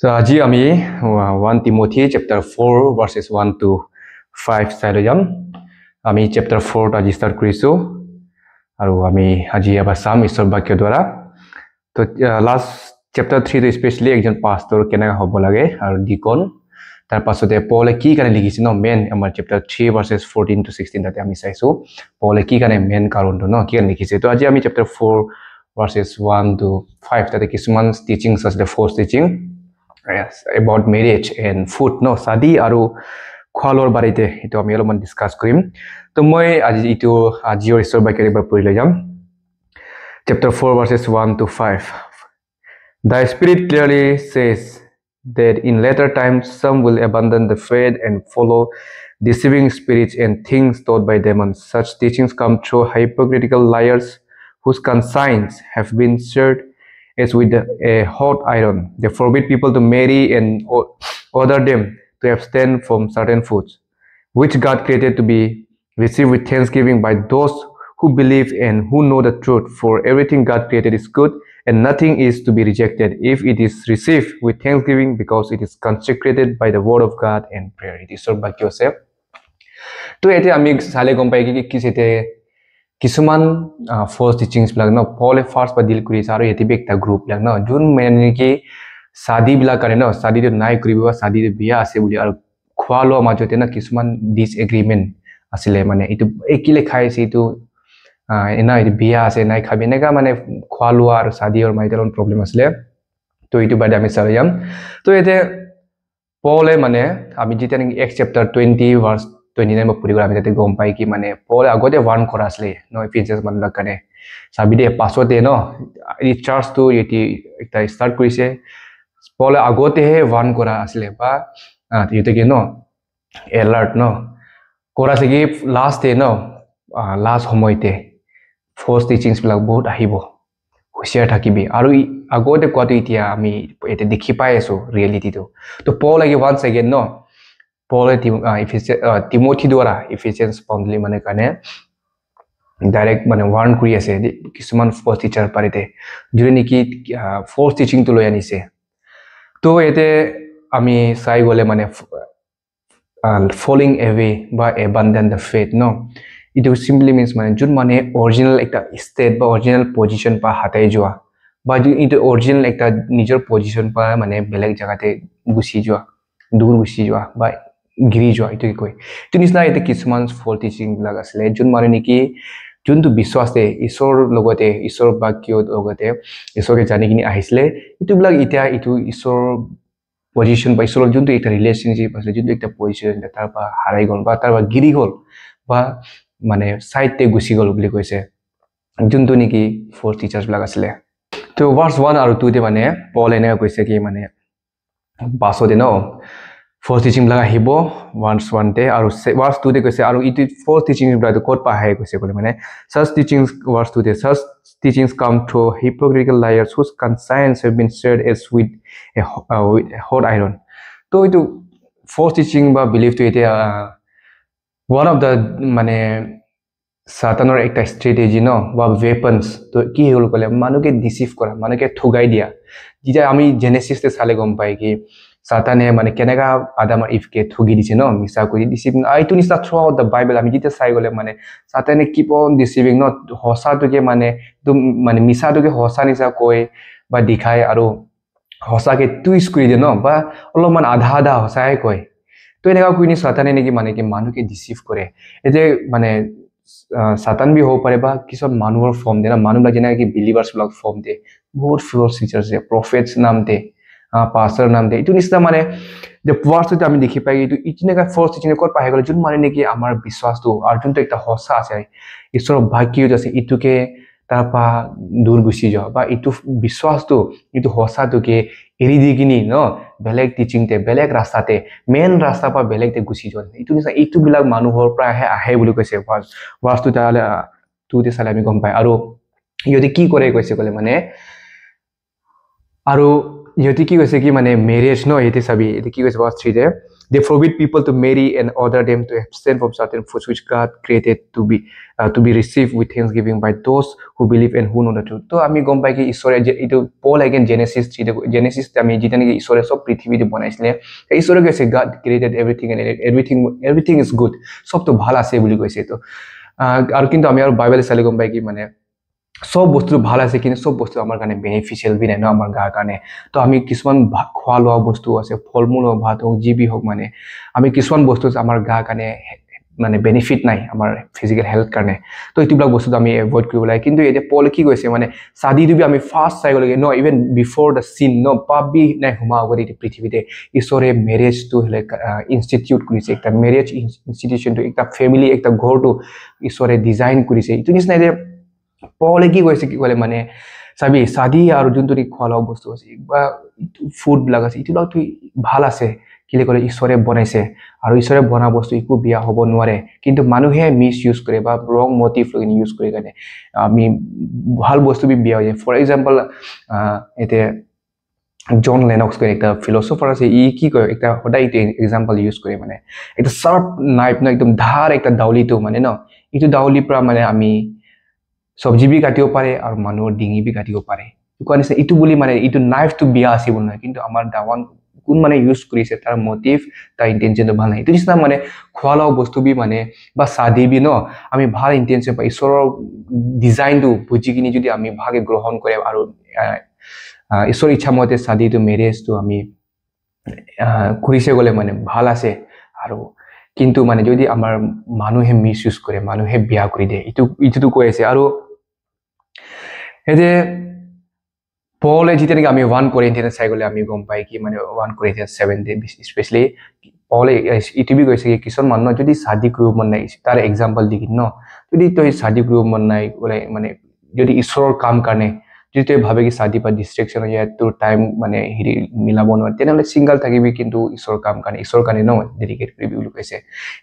So আজি আমি 1 Timothy chapter 4 verses 1 to 5 চাই যাম আমি chapter 4 আজি start কৰিছো আৰু আমি আজি আবাৰ চাম ঈশ্বৰ বাক্য দ্বাৰা তো লাষ্ট chapter 3 তো স্পেশালি একজন পাস্টৰ কেনে হ'ব লাগে আৰু ডিকন তাৰ পাছতে পলে কি কাৰণে লিখিছে ন মেন আমাৰ chapter 3 verses 14 to 16 তাতে আমি চাইছো পলে কি কাৰণে মেন কাৰণটো ন কি কাৰণে লিখিছে তো আজি আমি chapter 4 verses 1 to 5 তাতে কিছুমান টিচিংস আছে the first teaching Yes, about marriage and food no sadi aru khwalor barite ito ami alomon discuss korim to moi ajior isor bakari bar puri lejam chapter 4 verses 1 to 5 The spirit clearly says that in later times some will abandon the faith and follow deceiving spirits and things taught by demons. Such teachings come through hypocritical liars whose conscience have been seared as with a hot iron. They forbid people to marry and order them to abstain from certain foods, which God created to be received with thanksgiving by those who believe and who know the truth. For everything God created is good, and nothing is to be rejected if it is received with thanksgiving, because it is consecrated by the word of God and prayer. It is so bad Joseph. To ete ami sale gompai ki kisete কিছুমান first teachings বিলাক ন পলে first বা ডিল কৰিছে আৰু এটি একটা group বিলাক ন যোন মানে কি শাদি বিলাক কৰে ন শাদিটো নাই কৰিব শাদিটো বিয়া আছে বুলি আৰু খোৱা লোৱা মাজতে না কিছুমান ডিসএগ্ৰিমেন্ট আছিল মানে এটো একিলে খাইছে এটো এনা বিয়া আছে নাই খাবি নেগা মানে খোৱা লোৱা আৰু শাদিৰ মাইতলন প্ৰবলেম আছিল তো এটো বাদে আমি চাই যাম তো এতে পলে মানে আমি যেতিয়া এক চ্যাপ্টার 20 ভার্স 29 में पूरी बार आते गम पाई कि माने पॉल आगोते वार्न करा असले नो इफिशियंस मनला कने साबिदे पासोते नो इ चार्ज तो यति एकटा स्टार्ट करिसे पॉल आगोते हे वार्न करा असले बा यते के नो अलर्ट नो करा से कि लास्ट डे नो लास्ट সময়তে फर्स्ट टीचिंग्स बिला बहुत आहिबो हुसियार থাকিবি আৰু आगोते কোৱাটো এতিয়া আমি এতে দেখি পাই আছো ৰিয়েলিটি তো পল লাগে ওয়ান্স अगेन नो Paul Timothy द्वारा Ephesians पॉइंटली माने काने डायरेक्ट माने वार्न करि আছে কিছুমান ফার্স্ট টিচার পারিতে যদি নেকি ফার্স্ট টিচিং তো লয় আনিছে তো এতে আমি চাই গলে মানে falling away বা abandon the faith no it simply means মানে যোন মানে অরিজিনাল একটা স্টেট বা অরিজিনাল পজিশন পা হাতাই যোৱা বা ইটো অৰিজিনাল একটা নিজৰ পজিশন পা মানে বেলেগ জায়গাতে গুছি যোৱা দূৰ গুছি যোৱা বা গিৰি যোৱা এটো কি কয় তো নিছনা এতে কিছুমান ফল টিচিং বিলাক আছিল যোন মানে নেকি যোনটো বিশ্বাসে ঈশ্বৰ লগতে ঈশ্বৰ বাক্যৰ লগতে ঈশ্বৰকে জানি কিনি আহিছিলে ইটো বিলাক ইটা ইটো ঈশ্বৰ পজিশন বা ঈশ্বৰৰ যোনটো এটা ৰিলেশনশিপ আছিল যোনটো একটা পজিশন তাৰ পা হাৰাই গল বা তাৰ পা গিৰি গল বা মানে সাইডতে গুছি গল বুলি কৈছে যোনটো নেকি ফোর্থ টিচার্স বিলাক আছিল তো ভার্স 1 আৰু 2 তে মানে পল এনে কৈছে কি মানে পাছতে ন First teaching laga hibo once one day aru verse 2 de koise aru it first teaching brother code pa hai koise kole mane such teachings verse 2 de such teachings come through hypocritical liars whose conscience have been seared as with a hot iron to itu first teaching ba belief to ite one of the mane Sataner ekta strategy no ba weapons to ki hol kole manuke deceive kora manuke thugai dia jita ami genesis te sale gom pai ki Satane মানে কেনেকা আদাম আর ইভকে ঠগি দিছে ন মিছা কৰি দিছে আইটো নিছা through out দা Bible আমি যেটা চাই গলে মানে সাতানে কিপ অন ডিসিভিং ন হসাটোকে মানে মানে মিছাটোকে হসা নিছা কই বা দেখাই আৰু হসাকে টুইষ্ট কৰি দিয়ে ন বা অলপমান আধা আধা হসাই কই তো এনেকা কইনি সাতানে নেকি মানে কি মানুকে ডিসিভ কৰে এতে মানে সাতান বি হ'ব পাৰে বা কিছু মানুহৰ ফৰ্ম দে না মানুহবিলাক যেনে কি বিলিভাৰ্স ব্লক ফৰ্ম দে বহুত ফিলছ টিচাৰ্স দে প্ৰফেটস নাম দে pastor নাম দে ইটো নিস্তা মানে যে ওয়ার্ডসতে আমি দেখি পাই ইটো ইতিনেকা ফার্স্ট টিচিং কোড পাই গলে যোন মানে নেকি আমাৰ বিশ্বাসটো আৰু যোনটো একটা হসা আছে ঈশ্বৰৰ বাক্য আছে ইটোকে তাৰপা দূৰ গুছি যাও বা ইটো বিশ্বাসটো ইটো হসাটোকে এৰি দি কিনি ন বেলেগ টিচিং তে বেলেগ ৰাস্তাতে মেন ৰাস্তা পা বেলেগতে গুছি যাও ইটো নিস্তা ইটো বিলাক মানুহৰ পৰা আহে বুলি কৈছে ওয়াৰ্ডসটো তালে তুতে চালে আমি গম পাই আৰু ইহতে কি কৰে কৈছে কলে মানে আৰু ইহতে কি কৈছে কি মানে মেৰেজ ন এতে সাবি এতে কি কৈছে ভার্স 3 তে They forbid people to marry and order them to abstain from certain foods which God created to be received with thanksgiving by those who believe and who know the truth. So আমি গম পাই কি ঈশ্বৰে এইটো Paul again Genesis আমি যেটা নাকি ঈশ্বৰে সব পৃথিৱীটো বনাইছিলে ঈশ্বৰে কৈছে God created everything and everything is good সবটো ভাল আছে বুলি কৈছে তো আৰু কিন্তু আমি আৰু বাইবেল চালে গম পাই কি মানে সব বস্তু ভাল আছে কিন্তু সব বস্তু আমাৰ কাৰণে বেনিফিশিয়াল বি নাই ন আমাৰ গাৰ কাৰণে তো আমি কিছুমান খোৱা লোৱা বস্তু আছে ফলমূল হোক ভাত হোক জিবি হোক মানে আমি কিছুমান বস্তু আমাৰ গাৰ কাৰণে মানে বেনিফিট নাই আমাৰ ফিজিক্যাল হেলথ কাৰণে তো এইবিলাক বস্তু আমি এভয়েড কৰিব লাগে কিন্তু এতিয়া পল কি কৈছে মানে সাদিটো বি আমি ফাৰ্ষ্ট চাই গ'লে ন ইভেন বিফোৰ দ্য সিন ন পাপ বি নাই হোমা আগতে এই পৃথিৱীতে ঈশ্বৰে মেৰেজটো ইনষ্টিটিউট কৰিছে একটা মেৰেজ ইনষ্টিটিউশনটো একটা ফেমিলি একটা ঘৰটো ঈশ্বৰে ডিজাইন কৰিছে এইটো নিচিনা যে পলে কি কৈছে কি ক'লে মানে চাবি সাদি আৰু যোনটো খোৱা লোৱা বস্তু আছে বা ফুড বিলাক আছে এইটো তুই ভাল আছে কি ক'লে ঈশ্বৰে বনাইছে আৰু ঈশ্বৰে বনা বস্তু একো বিয়া হ'ব নোৱাৰে কিন্তু মানুহে মিছ ইউজ কৰে বা ৰং মোটিভ লৈ ইউজ কৰে কাৰণে আমি ভাল বস্তু বিয়া হৈ যায় ফৰ এক্সাম্পল এতে জন লেনক্স কৰে একটা ফিলসফাৰ আছে ই কি কয় একটা সদায় এইটো এক্সাম্পল ইউজ কৰে মানে একটা শাৰ্প নাইফ ন একদম ধাৰ একটা দাউলিটো মানে ন এইটো দাউলিৰ পৰা মানে আমি সবজি বি কাটিব পাৰে আৰু মানুহৰ ডিঙি বি কাটিব পাৰে কাৰণ এইটো বুলি মানে এইটো নাইফটো বিয়া আছিল নহয় কিন্তু আমাৰ দাৱান কোন মানে ইউজ কৰিছে তাৰ মোটিভ তাৰ ইন্টেনশনটো ভাল নাই এইটো নিচিনা মানে খোৱা লোৱা বস্তু বি মানে বা সাদি বি ন আমি ভাল ইন্টেনশন বা ঈশ্বৰৰ ডিজাইনটো বুজি কিনি যদি আমি ভাগে গ্ৰহণ কৰে আৰু ঈশ্বৰৰ ইচ্ছা মতে সাদিটো মেৰেজটো আমি কৰিছে গ'লে মানে ভাল আছে আৰু কিন্তু মানে যদি আমাৰ মানুহে মিছ ইউজ কৰে মানুহে বিয়া কৰি দিয়ে এইটো কৈ আছে আৰু এই যে পলে যেতিয়া নাকি আমি 1 Corinthians চাই গ'লে আমি গম পাই কি মানে 1 Corinthians 7 স্পেশালি পলে ইটিবি কৈছে কি কিছুমান মানুহ যদি শাদি কৰিব মন নাই তাৰ এক্সাম্পল দি কিন ন যদি তই শাদি কৰিব মন নাই বলে মানে যদি ঈশ্বৰৰ কাম কাৰণে যদি তই ভাবে কি শাদি বা ডিস্ট্ৰেকশন হৈ যায় তোৰ টাইম মানে হেৰি মিলাব নোৱাৰে তেনেহ'লে সিঙ্গল থাকিবি কিন্তু ঈশ্বৰৰ কাম কাৰণে ন ডেডিকেট কৰিবি বুলি কৈছে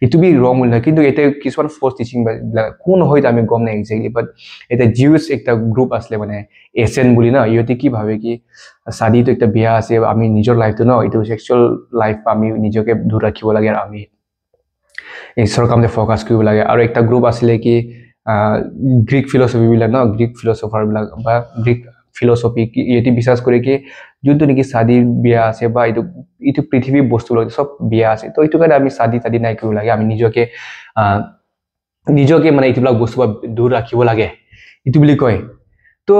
ইটো বি ৰং হ'ল কিন্তু এটা কিছুমান ফৰ্স টিচিং বা কোন হয় আমি গম নাই এক্স্যাক্টলি বাট এটা জিউছ একটা গ্ৰুপ আসলে মানে এসএন বুলি না ইহতি কি ভাবে কি শাদিটো একটা বিয়া আছে আমি নিজৰ লাইফটো ন এইটো সেক্সুয়াল লাইফ আমি নিজকে দূৰ ৰাখিব লাগে আৰু আমি ঈশ্বৰৰ কামতে ফোকাস কৰিব লাগে আৰু একটা গ্ৰুপ আসলে কি গ্ৰিক ফিলসফি বিলাক ন গ্ৰিক ফিলসফাৰ বিলাক বা গ্ৰিক ফিলসফি ইহতি বিশ্বাস কৰে কি যোনটো নেকি শাদি বিয়া আছে বা এইটো পৃথিৱীৰ বস্তু লৈ সব বিয়া আছে তো এইটো কাৰণে আমি শাদি নাই কৰিব লাগে আমি নিজকে মানে এইবিলাক বস্তু দূৰ ৰাখিব লাগে এইটো বুলি কয় তো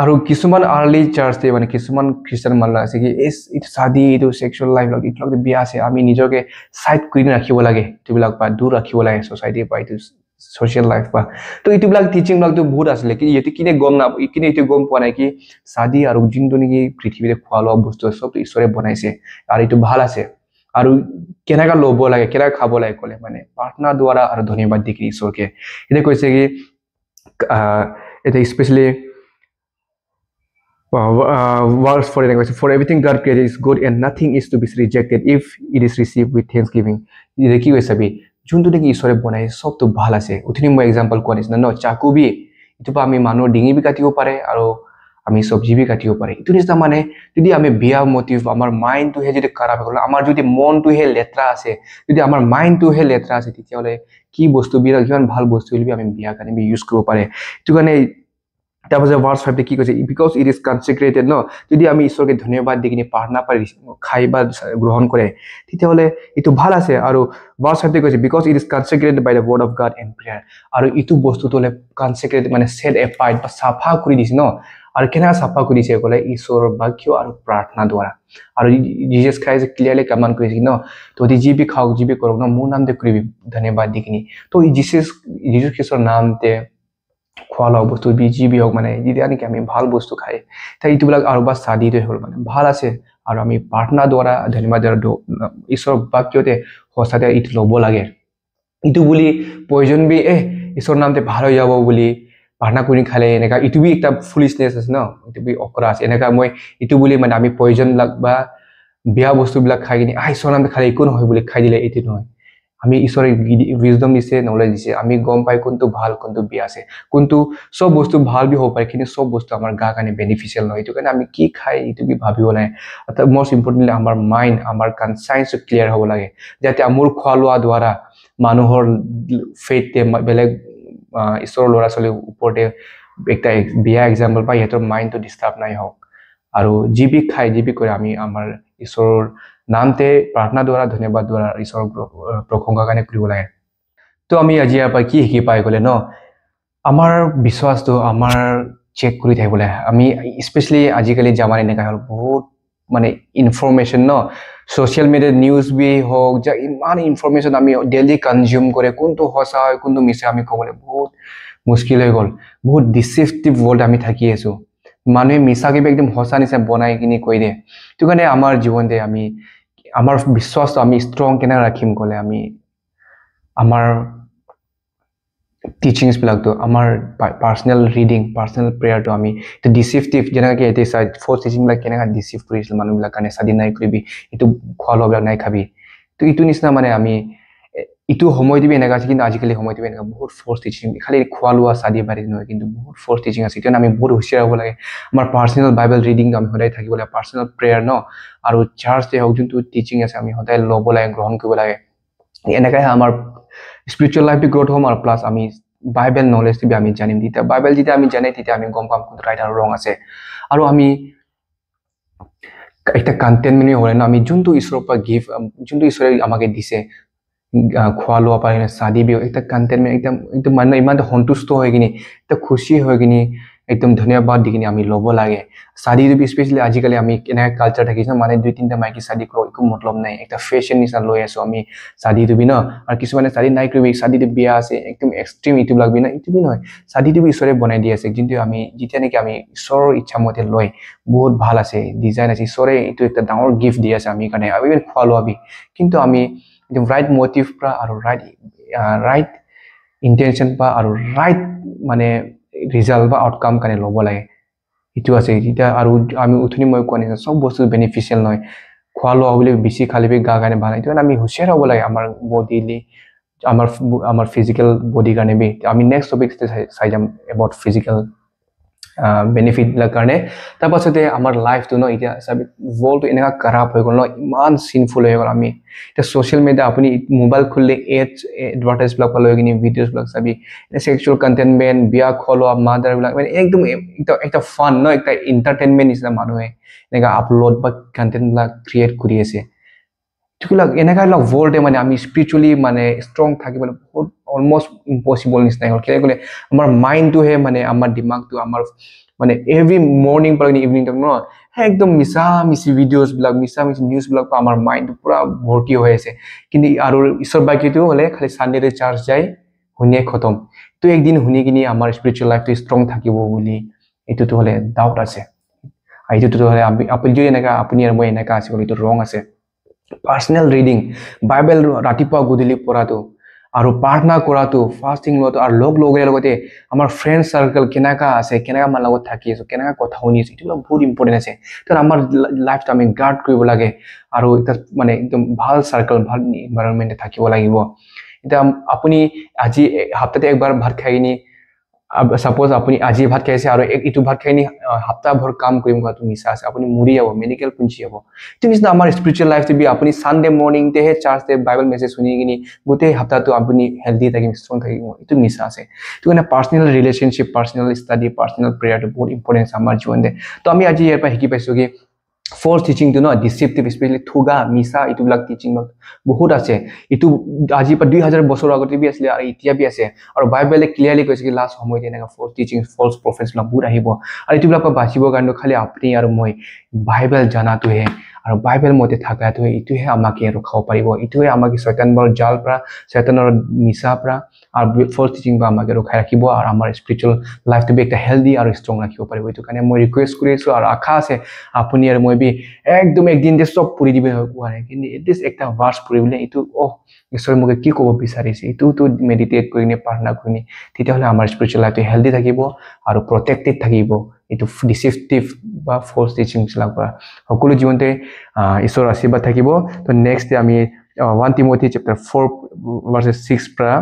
আৰু কিছুমান আৰ্লি চাৰ্চতে মানে কিছুমান খ্ৰীষ্টান মানুহ আছে কি এইটো শাদি এইটো সেক্সুয়াল লাইফ এইবিলাক বিয়া আছে আমি নিজকে সাইড কৰি ৰাখিব লাগে এইবিলাক বা দূৰ ৰাখিব লাগে সোসাইটিৰ পৰা এইটো social life ba to itu blag teaching blag to bahut asle ki yeti kine gom na kine itu gom poa nai ki sadi aru jinto ni prithibire khwa lo bostu sob to ishore banaise ar itu bhal ase aru kenaka lobo lage kera khabo lage kole mane partner dwara aru dhonyabad dikri ishor ke ite koise ki এটা especially words for language for everything God created is good and nothing is to be rejected if it is received with thanksgiving ite ki hoise bi যোনটো নেকি ঈশ্বৰে বনাই সবটো ভাল আছে উঠনি মই example কোৱা নিচিনা ন চাকু বি ইটো পা আমি মানুহৰ ডিঙি বি কাটিব পাৰে আৰু আমি সবজি বি কাটিব পাৰে ইটো নিচিনা মানে যদি আমি বিয়া মোটিভ আমাৰ মাইন্ডটো হে যদি খাৰাপ হ'ল আমাৰ যদি মনটো হে লেত্ৰা আছে যদি আমাৰ মাইন্ডটো হে লেত্ৰা আছে তেতিয়ালে কি বস্তু বি কিমান ভাল বস্তু হলি আমি বিয়া কাৰণে বি ইউজ কৰিব পাৰে ইটো কাৰণে তারপরে ভার্স 5 তে কি কৈছে বিকজ ইট ইজ কনসেক্রেটেড ন যদি আমি ঈশ্বরকে ধন্যবাদ দি কিনে প্রার্থনা পারি খাই বা গ্রহণ করে তেতিয়ালে ইটো ভাল আছে আৰু ভাৰ্স 5 তে কৈছে because it is consecrated by the word of God and prayer আৰু ইটো বস্তুটোলে কনসেক্ৰেটেড মানে সেট এপাৰ্ট বা সাফা কৰি দিছে ন আৰু কেনে সাফা কৰি দিছে কলে ঈশ্বৰৰ বাক্য আৰু প্ৰাৰ্থনা দ্বাৰা আৰু জিজাস ক্ৰাইষ্ট ক্লিয়াৰলি কমান্ড কৰিছে ন তো যি বি খাওক যি বি কৰক ন মোৰ নাম দে কৰিবি ধন্যবাদ দি কিনি তো জিজাস খ্ৰীষ্টৰ নামতে খোৱা লোৱা বস্তু বিজি বি হোক মানে যেতিয়া নেকি আমি ভাল বস্তু খাই তাই ইটোবিলাক আৰু বা সাদিতে হ'ল মানে ভাল আছে আৰু আমি প্ৰাৰ্থনা দ্বাৰা ধন্যবাদ ঈশ্বৰৰ বাক্যতে সঁচাতে ইটো ল'ব লাগে ইটো বুলি পয়জন বি ঈশ্বৰৰ নামতে ভাল হৈ যাব বুলি প্ৰাৰ্থনা কৰি খালে এনেকা ইটো বি একটা ফুলিশনেছ আছে ন ইটো বি অকৰা আছে এনেকা মই ইটো বুলি মানে আমি পয়জন লাগ বা বিয়া বস্তুবিলাক খাই কিনি ঈশ্বৰৰ নামতে খালে একো নহয় বুলি খাই দিলে এইটো নহয় আমি ঈশ্বৰে উইজডম দিছে নলেজ দিছে আমি গম পাই কোনটো ভাল কোনটো বেয়া আছে কোনটো সব বস্তু ভাল বি হ'ব পাৰে কিন্তু সব বস্তু আমাৰ গা কাৰণে বেনিফিচিয়েল নহয় এইটো কাৰণে আমি কি খাই এইটো কি ভাবিব লাগে most importantly আমাৰ মাইণ্ড আমাৰ কনসাইন্স ক্লিয়াৰ হ'ব লাগে যাতে আমাৰ খোৱা লোৱা দ্বাৰা মানুহৰ ফেইথ বেলেগ ঈশ্বৰৰ ল'ৰা ছোৱালীৰ ওপৰতে একটা বেয়া এক্সাম্পল পাই ইহঁতৰ মাইণ্ডটো ডিষ্টাৰ্ব নাই হওক আৰু জিবি খাই জিবি কৰে আমি আমাৰ ঈশ্বৰৰ নামতে প্ৰাৰ্থনা দ্বাৰা ধন্যবাদ দ্বাৰা ঈশ্বৰৰ প্ৰশংসা কাৰণে কৰিব লাগে তো আমি আজি ইয়াৰ পৰা কি শিকি পাই গ'লে ন আমাৰ বিশ্বাসটো আমাৰ চেক কৰি থাকিব লাগে আমি স্পেচিয়েলি আজিকালি জামান এনেকুৱা হ'ল বহুত মানে ইনফৰমেশ্যন ন সোশ্যাল মিডিয়াত নিউজ বি হওক যে ইমান ইনফৰমেশ্যন আমি ডেইলি কনজিউম কৰে কোনটো সঁচা হয় কোনটো মিছা আমি ক'বলৈ বহুত মুস্কিল হৈ গ'ল বহুত ডিসেপটিভ ৱৰ্ল্ড আমি থাকি আছো মানুহে মিছা কিবা একদম সঁচা নিচা বনাই কিনি কৈ দিয়ে সেইটো কাৰণে আমাৰ জীৱনতে আমি আমাৰ বিশ্বাসটো আমি ষ্ট্ৰং কেনে ৰাখিম ক'লে আমি আমাৰ টিচিংস বিলাকটো আমাৰ পাৰ্সোনেল ৰিডিং পাৰ্সোনেল প্ৰেয়াৰটো আমি এটা ডিসেপটিভ যেনেকৈ এতিয়া চাই ফ'ৰ্চ টিচিং বিলাক কেনেকৈ ডিসিভ কৰিছিল মানুহবিলাক কাৰণে চাদি নাই কৰিবি এইটো খোৱা লোৱাবিলাক নাই খাবি তো এইটো নিচিনা মানে আমি ইটো সময় দিবি এনেকুৱা আছে কিন্তু আজিকালি সময় দিবি এনেকুৱা বহুত ফ'ৰ্চ টিচিং খালি খোৱা লোৱা চাদি বাঢ়ি নহয় কিন্তু বহুত ফ'ৰ্চ টিচিং আছে এতিয়া আমি বহুত হুঁচিয়াৰ হ'ব লাগে আমাৰ পাৰ্সোনেল বাইবেল ৰিডিংটো আমি সদায় থাকিব লাগে পাৰ্সোনেল প্ৰেয়াৰ ন আৰু চাৰ্চতে হওক যোনটো টিচিং আছে আমি সদায় ল'ব লাগে গ্ৰহণ কৰিব লাগে এনেকৈ আমাৰ স্পিৰিচুৱেল লাইফটো গ্ৰ'থ হ'ম আৰু প্লাছ আমি বাইবেল নলেজ দিবি আমি জানিম তেতিয়া বাইবেল যেতিয়া আমি জানে তেতিয়া আমি গম পাম কোনটো ৰাইট আৰু ৰং আছে আৰু আমি একটা কণ্টেণ্টমেণ্ট হ'লে ন আমি যোনটো ঈশ্বৰৰ পৰা গিফ্ট যোনটো ঈশ্বৰে আমাকে দিছে খোৱা লোৱা পাৰি চাদি বিও একটা কণ্টেণ্টমেণ্ট একদম মানে ইমান সন্তুষ্ট হৈ কিনি এটা খুচি হৈ কিনি একদম ধন্যবাদ দি কিনি আমি ল'ব লাগে চাদি দিবি স্পেচিয়েলি আজিকালি আমি কেনেকৈ কালচাৰ থাকিছে মানে 2-3টা মাইকী চাদি কৰোঁ একো মতলব নাই একটা ফেশ্বন নিচিনা লৈ আছোঁ আমি চাদি দিবি ন আৰু কিছুমানে চাদি নাই কৰিবি চাদিটো বিয়া আছে একদম এক্সট্ৰিম ইটো লাগবি না ইটো নহয় চাদিটো ঈশ্বৰে বনাই দি আছে কিন্তু আমি যেতিয়া নেকি আমি ঈশ্বৰৰ ইচ্ছা মতে লৈ বহুত ভাল আছে ডিজাইন আছে ঈশ্বৰে এইটো একটা ডাঙৰ গিফ্ট দি আছে আমি কাৰণে আমি খোৱা লোৱাবি কিন্তু আমি একদম ৰাইট মটিভ পৰা আৰু ৰাইট ইণ্টেনশ্যন পৰা আৰু ৰাইট মানে ৰিজাল্ট বা আউটকাম কাৰণে ল'ব লাগে এইটো আছে এতিয়া আৰু আমি উঠনি মই কোৱা নিচিনা চব বস্তু বেনিফিচিয়েল নহয় খোৱা লোৱা বুলি বেছি খালি গা কাৰণে ভাল এইটো কাৰণে আমি হুঁচিয়াৰ হ'ব লাগে আমাৰ বডিলি আমাৰ ফিজিকেল বডিৰ কাৰণে বি আমি নেক্সট টপিক চাই যাম এবাউট ফিজিকেল বেনিফিট বিলাক কাৰণে তাৰ পাছতে আমাৰ লাইফটো ন এতিয়া চাবি ৱৰ্ল্ডটো এনেকুৱা কাৰাপ হৈ গ'ল ন ইমান চিনফুল হৈ গ'ল আমি এতিয়া ছ'চিয়েল মিডিয়া আপুনি মোবাইল খুলিলে এডভাৰটাইজবিলাক লৈ কিনি ভিডিঅ'জবিলাক চাবি ছেক্সুৱেল কণ্টেণ্টমেণ্ট বিয়া খোৱা লোৱা মাদাৰবিলাক মানে একদম একটা ফান ন একটা এণ্টাৰটেইনমেণ্ট নিচিনা মানুহে এনেকুৱা আপলোড বা কণ্টেণ্টবিলাক ক্ৰিয়েট কৰি আছে এইবিলাক এনেকুৱা এটা ৱৰ্ল্ডে মানে আমি স্পিৰিচুৱেলি মানে ষ্ট্ৰং থাকিবলৈ বহুত অলমষ্ট ইম্পচিবল নিচিনা হ'ল কেলৈ ক'লে আমাৰ মাইণ্ডটোহে মানে আমাৰ দিমাগটো আমাৰ মানে এভৰি মৰ্ণিং পৰা ইভিনিং টাইম ন একদম মিছা মিছি ভিডিঅ'জবিলাক মিছা মিছি নিউজবিলাক পৰা আমাৰ মাইণ্ডটো পূৰা ভৰ্তি হৈ আছে কিন্তু আৰু ঈশ্বৰ বাক্যটো হ'লে খালি ছানডেতে চাৰ্চ যায় শুনিয়ে খতম তো একদিন শুনি কিনি আমাৰ স্পিৰিচুৱেল লাইফটো ষ্ট্ৰং থাকিব বুলি এইটোতো হ'লে ডাউট আছে এইটোতো হ'লে আপুনি যদি এনেকুৱা আপুনি আৰু মই এনেকুৱা আছে এইটো ৰং আছে পাৰ্সোনেল ৰিডিং বাইবেল ৰাতিপুৱা গধূলি পঢ়াটো আৰু প্ৰাৰ্থনা কৰাটো ফাষ্টিং লোৱাটো আৰু লগৰ লগতে আমাৰ ফ্ৰেণ্ড চাৰ্কেল কেনেকুৱা আছে কেনেকুৱা আমাৰ লগত থাকি আছো কেনেকুৱা কথা শুনি আছো এইটো বহুত ইম্পৰ্টেণ্ট আছে কাৰণ আমাৰ লাইফটো আমি গাৰ্ড কৰিব লাগে আৰু এটা মানে একদম ভাল চাৰ্কেল ভাল এনভাইৰনমেণ্টে থাকিব লাগিব এতিয়া আপুনি আজি সপ্তাহতে একবাৰ ভাত খাই কিনি সাপোজ আপুনি আজি ভাত খাইছে আৰু ইটো ভাত খাই নি সপ্তাহভৰ কাম কৰিম কোৱাটো মিছা আছে আপুনি মৰি যাব মেডিকেল পুঞ্চি যাব এইটো নিচিনা আমাৰ স্পিৰিচুৱেল লাইফটো বি আপুনি ছানডে মৰ্ণিংতেহে চাৰ্চতে বাইবেল মেছেজ শুনি কিনি গোটেই সপ্তাহটো আপুনি হেল্ডি থাকিম ষ্ট্ৰং থাকিব এইটো মিছা আছে এইটো কাৰণে personal relationship personal study personal প্ৰেয়াৰটো বহুত ইম্পৰ্টেণ্ট আছে আমাৰ জীৱনতে তো আমি আজি ইয়াৰ পৰা শিকি পাইছোঁ কি ফ'লছ টিচিংটো ন ডিচেপ্টিভ স্পেচিয়েলি ঠুগা মিছা এইটোবিলাক টিচিং বহুত আছে এইটো আজি পৰা 2000 বছৰ আগতে বি আছিলে আৰু এতিয়া বি আছে আৰু বাইবেলে ক্লিয়াৰলি কৈছে কি লাষ্ট সময়ত এনেকুৱা ফ'লছ টিচিং ফ'লছ প্ৰফেটছবিলাক বহুত আহিব আৰু এইটোবিলাকৰ বাচিবৰ কাৰণে খালি আপুনি আৰু মই বাইবেল জানাটোহে আৰু বাইবেল মতে থকাটোহে এইটোহে আমাকে ৰখাব পাৰিব এইটোহে আমাকে শয়তানৰ জাল পৰা শয়তানৰ মিছা পৰা আৰু ফ'লছ টিচিং পৰা আমাকে ৰখাই ৰাখিব আৰু আমাৰ স্পিৰিচুৱেল লাইফটো বি একটা হেল্ডি আৰু ষ্ট্ৰং ৰাখিব পাৰিব এইটো কাৰণে মই ৰিকুৱেষ্ট কৰি আছোঁ আৰু আশা আছে আপুনি আৰু মই বি একদম একদিনতে চব পঢ়ি দিব হোৱা নাই কিন্তু এটলিষ্ট একটা ভাৰ্ছ পঢ়িবলৈ এইটো ঈশ্বৰে মোক কি ক'ব বিচাৰিছে এইটোতো মেডিটেট কৰি নি প্ৰাৰ্থনা কৰি নি তেতিয়াহ'লে আমাৰ স্পিৰিচুৱেল লাইফটো হেল্ডি থাকিব আৰু প্ৰটেক্টেড থাকিব এইটো ডিচেপ্টিভ বা ফ'লছ টিচিংছবিলাক পৰা সকলো জীৱনতে ঈশ্বৰৰ আশীৰ্বাদ থাকিব তো নেক্সট ডে আমি 1 Timothy chapter 4 ভাৰ্চেছ 6 পৰা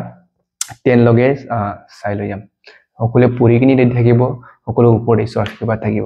10 লগে চাই লৈ যাম সকলোৱে পঢ়ি কিনি ৰেডি থাকিব সকলো ওপৰত ঈশ্বৰৰ আশীৰ্বাদ থাকিব